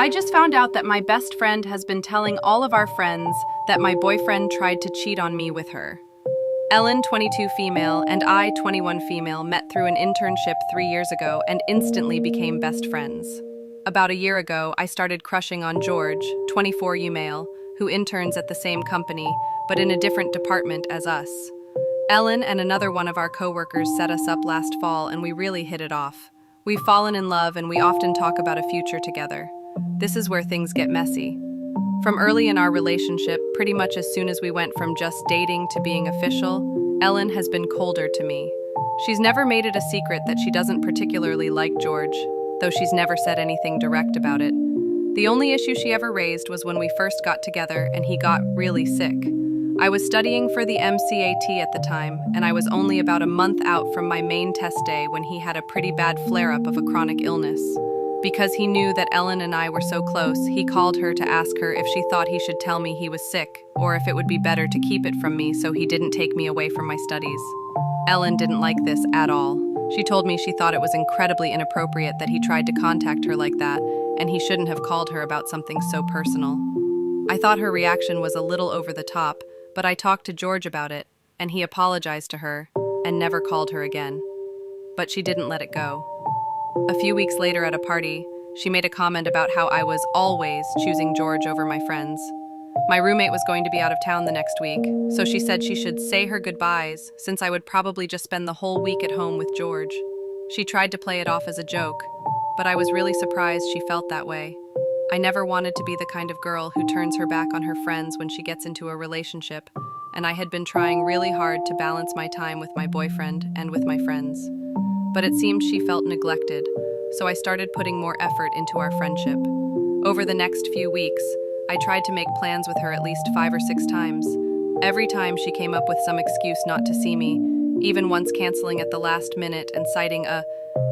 I just found out that my best friend has been telling all of our friends that my boyfriend tried to cheat on me with her. Ellen, 22 female, and I, 21 female, met through an internship 3 years ago and instantly became best friends. About a year ago, I started crushing on George, 24 male, who interns at the same company, but in a different department as us. Ellen and another one of our coworkers set us up last fall and we really hit it off. We've fallen in love and we often talk about a future together. This is where things get messy. From early in our relationship, pretty much as soon as we went from just dating to being official, Ellen has been colder to me. She's never made it a secret that she doesn't particularly like George, though she's never said anything direct about it. The only issue she ever raised was when we first got together and he got really sick. I was studying for the MCAT at the time, and I was only about a month out from my main test day when he had a pretty bad flare-up of a chronic illness. Because he knew that Ellen and I were so close, he called her to ask her if she thought he should tell me he was sick, or if it would be better to keep it from me so he didn't take me away from my studies. Ellen didn't like this at all. She told me she thought it was incredibly inappropriate that he tried to contact her like that, and he shouldn't have called her about something so personal. I thought her reaction was a little over the top, but I talked to George about it, and he apologized to her and never called her again. But she didn't let it go. A few weeks later at a party, she made a comment about how I was always choosing George over my friends. My roommate was going to be out of town the next week, so she said she should say her goodbyes since I would probably just spend the whole week at home with George. She tried to play it off as a joke, but I was really surprised she felt that way. I never wanted to be the kind of girl who turns her back on her friends when she gets into a relationship, and I had been trying really hard to balance my time with my boyfriend and with my friends. But it seemed she felt neglected, so I started putting more effort into our friendship. Over the next few weeks, I tried to make plans with her at least 5 or 6 times. Every time she came up with some excuse not to see me, even once canceling at the last minute and citing a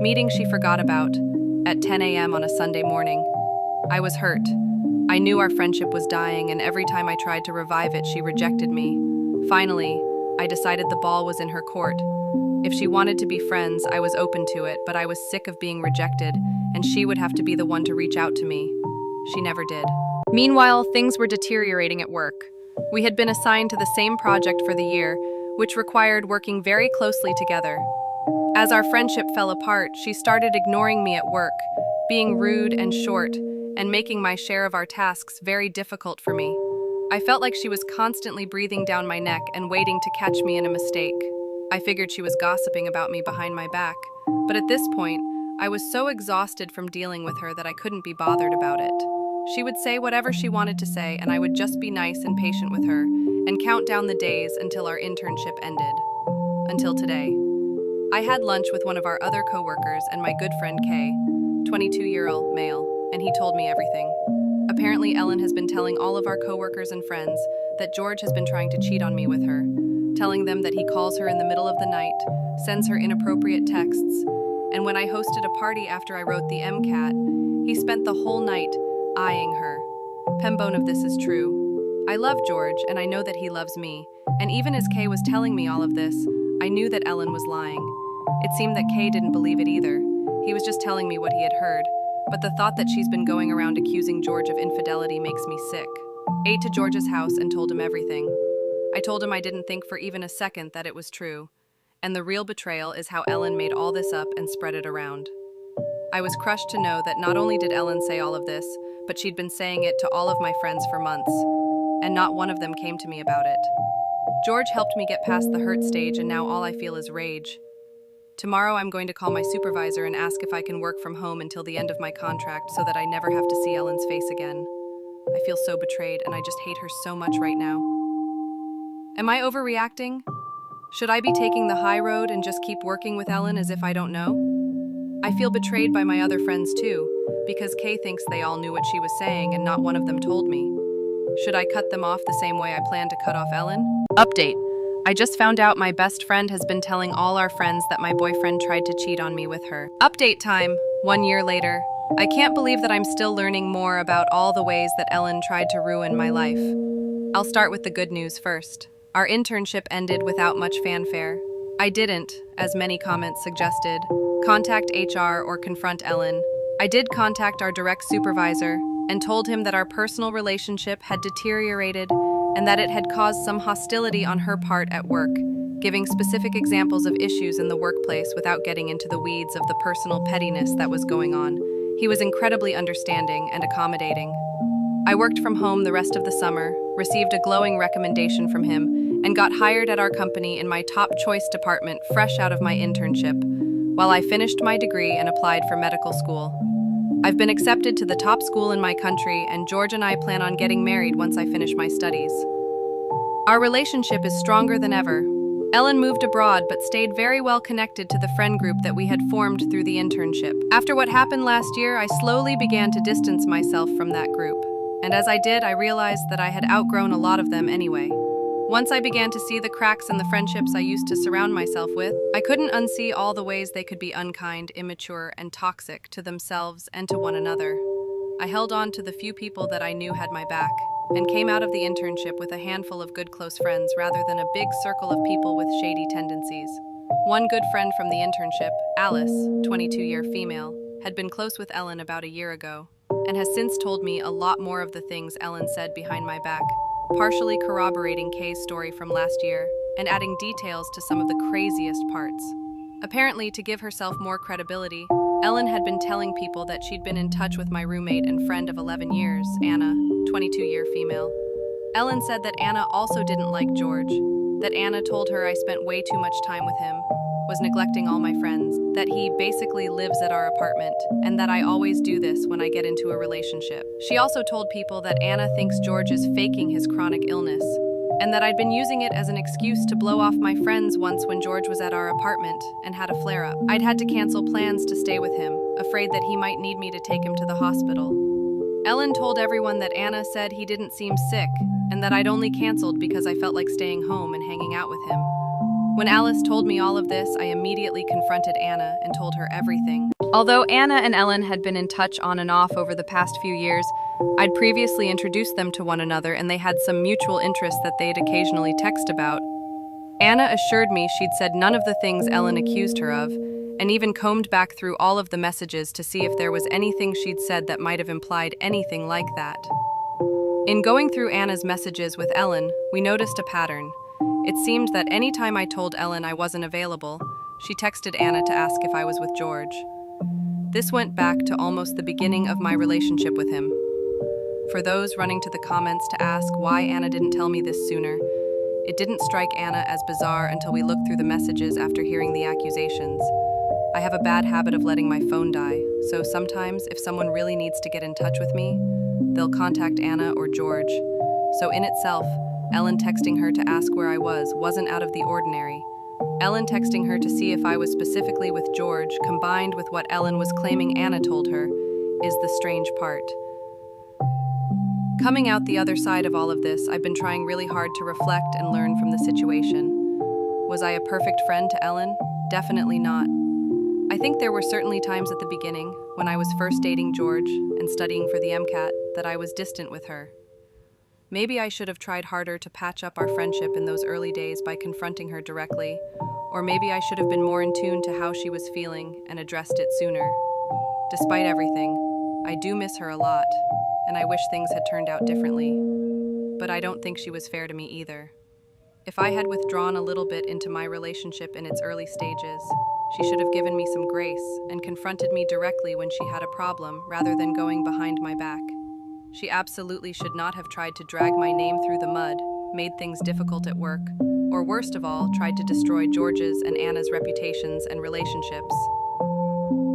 meeting she forgot about at 10 a.m. on a Sunday morning. I was hurt. I knew our friendship was dying, and every time I tried to revive it, she rejected me. Finally, I decided the ball was in her court. If she wanted to be friends, I was open to it, but I was sick of being rejected, and she would have to be the one to reach out to me. She never did. Meanwhile, things were deteriorating at work. We had been assigned to the same project for the year, which required working very closely together. As our friendship fell apart, she started ignoring me at work, being rude and short, and making my share of our tasks very difficult for me. I felt like she was constantly breathing down my neck and waiting to catch me in a mistake. I figured she was gossiping about me behind my back, but at this point, I was so exhausted from dealing with her that I couldn't be bothered about it. She would say whatever she wanted to say, and I would just be nice and patient with her, and count down the days until our internship ended. Until today. I had lunch with one of our other coworkers and my good friend Kay, 22-year-old male, and he told me everything. Apparently, Ellen has been telling all of our coworkers and friends that George has been trying to cheat on me with her, telling them that he calls her in the middle of the night, sends her inappropriate texts, and when I hosted a party after I wrote the MCAT, he spent the whole night eyeing her. Pembone of this is true. I love George, and I know that he loves me, and even as Kay was telling me all of this, I knew that Ellen was lying. It seemed that Kay didn't believe it either. He was just telling me what he had heard, but the thought that she's been going around accusing George of infidelity makes me sick. Ate to George's house and told him everything. I told him I didn't think for even a second that it was true, and the real betrayal is how Ellen made all this up and spread it around. I was crushed to know that not only did Ellen say all of this, but she'd been saying it to all of my friends for months, and not one of them came to me about it. George helped me get past the hurt stage, and now all I feel is rage. Tomorrow I'm going to call my supervisor and ask if I can work from home until the end of my contract so that I never have to see Ellen's face again. I feel so betrayed, and I just hate her so much right now. Am I overreacting? Should I be taking the high road and just keep working with Ellen as if I don't know? I feel betrayed by my other friends too, because Kay thinks they all knew what she was saying and not one of them told me. Should I cut them off the same way I plan to cut off Ellen? Update. I just found out my best friend has been telling all our friends that my boyfriend tried to cheat on me with her. Update time. 1 year later. I can't believe that I'm still learning more about all the ways that Ellen tried to ruin my life. I'll start with the good news first. Our internship ended without much fanfare. I didn't, as many comments suggested, contact HR or confront Ellen. I did contact our direct supervisor, and told him that our personal relationship had deteriorated and that it had caused some hostility on her part at work, giving specific examples of issues in the workplace without getting into the weeds of the personal pettiness that was going on. He was incredibly understanding and accommodating. I worked from home the rest of the summer, received a glowing recommendation from him, and got hired at our company in my top choice department fresh out of my internship, while I finished my degree and applied for medical school. I've been accepted to the top school in my country, and George and I plan on getting married once I finish my studies. Our relationship is stronger than ever. Ellen moved abroad but stayed very well connected to the friend group that we had formed through the internship. After what happened last year, I slowly began to distance myself from that group. And as I did, I realized that I had outgrown a lot of them anyway. Once I began to see the cracks in the friendships I used to surround myself with, I couldn't unsee all the ways they could be unkind, immature, and toxic to themselves and to one another. I held on to the few people that I knew had my back, and came out of the internship with a handful of good close friends rather than a big circle of people with shady tendencies. One good friend from the internship, Alice, 22-year female, had been close with Ellen about a year ago, and has since told me a lot more of the things Ellen said behind my back, partially corroborating Kay's story from last year and adding details to some of the craziest parts. Apparently, to give herself more credibility, Ellen had been telling people that she'd been in touch with my roommate and friend of 11 years, Anna, 22-year female. Ellen said that Anna also didn't like George, that Anna told her I spent way too much time with him, was neglecting all my friends, that he basically lives at our apartment, and that I always do this when I get into a relationship. She also told people that Anna thinks George is faking his chronic illness, and that I'd been using it as an excuse to blow off my friends once when George was at our apartment and had a flare-up. I'd had to cancel plans to stay with him, afraid that he might need me to take him to the hospital. Ellen told everyone that Anna said he didn't seem sick, and that I'd only canceled because I felt like staying home and hanging out with him. When Alice told me all of this, I immediately confronted Anna and told her everything. Although Anna and Ellen had been in touch on and off over the past few years, I'd previously introduced them to one another and they had some mutual interests that they'd occasionally text about. Anna assured me she'd said none of the things Ellen accused her of, and even combed back through all of the messages to see if there was anything she'd said that might have implied anything like that. In going through Anna's messages with Ellen, we noticed a pattern. It seemed that any time I told Ellen I wasn't available, she texted Anna to ask if I was with George. This went back to almost the beginning of my relationship with him. For those running to the comments to ask why Anna didn't tell me this sooner, it didn't strike Anna as bizarre until we looked through the messages after hearing the accusations. I have a bad habit of letting my phone die, so sometimes if someone really needs to get in touch with me, they'll contact Anna or George. So in itself, Ellen texting her to ask where I was wasn't out of the ordinary. Ellen texting her to see if I was specifically with George, combined with what Ellen was claiming Anna told her, is the strange part. Coming out the other side of all of this, I've been trying really hard to reflect and learn from the situation. Was I a perfect friend to Ellen? Definitely not. I think there were certainly times at the beginning, when I was first dating George and studying for the MCAT, that I was distant with her. Maybe I should have tried harder to patch up our friendship in those early days by confronting her directly, or maybe I should have been more in tune to how she was feeling and addressed it sooner. Despite everything, I do miss her a lot, and I wish things had turned out differently, but I don't think she was fair to me either. If I had withdrawn a little bit into my relationship in its early stages, she should have given me some grace and confronted me directly when she had a problem rather than going behind my back. She absolutely should not have tried to drag my name through the mud, made things difficult at work, or worst of all, tried to destroy George's and Anna's reputations and relationships.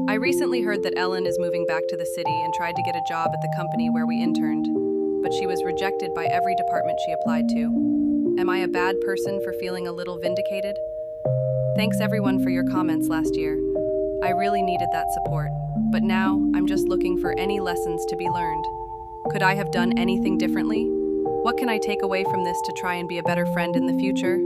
I recently heard that Ellen is moving back to the city and tried to get a job at the company where we interned, but she was rejected by every department she applied to. Am I a bad person for feeling a little vindicated? Thanks everyone for your comments last year. I really needed that support, but now I'm just looking for any lessons to be learned. Could I have done anything differently? What can I take away from this to try and be a better friend in the future?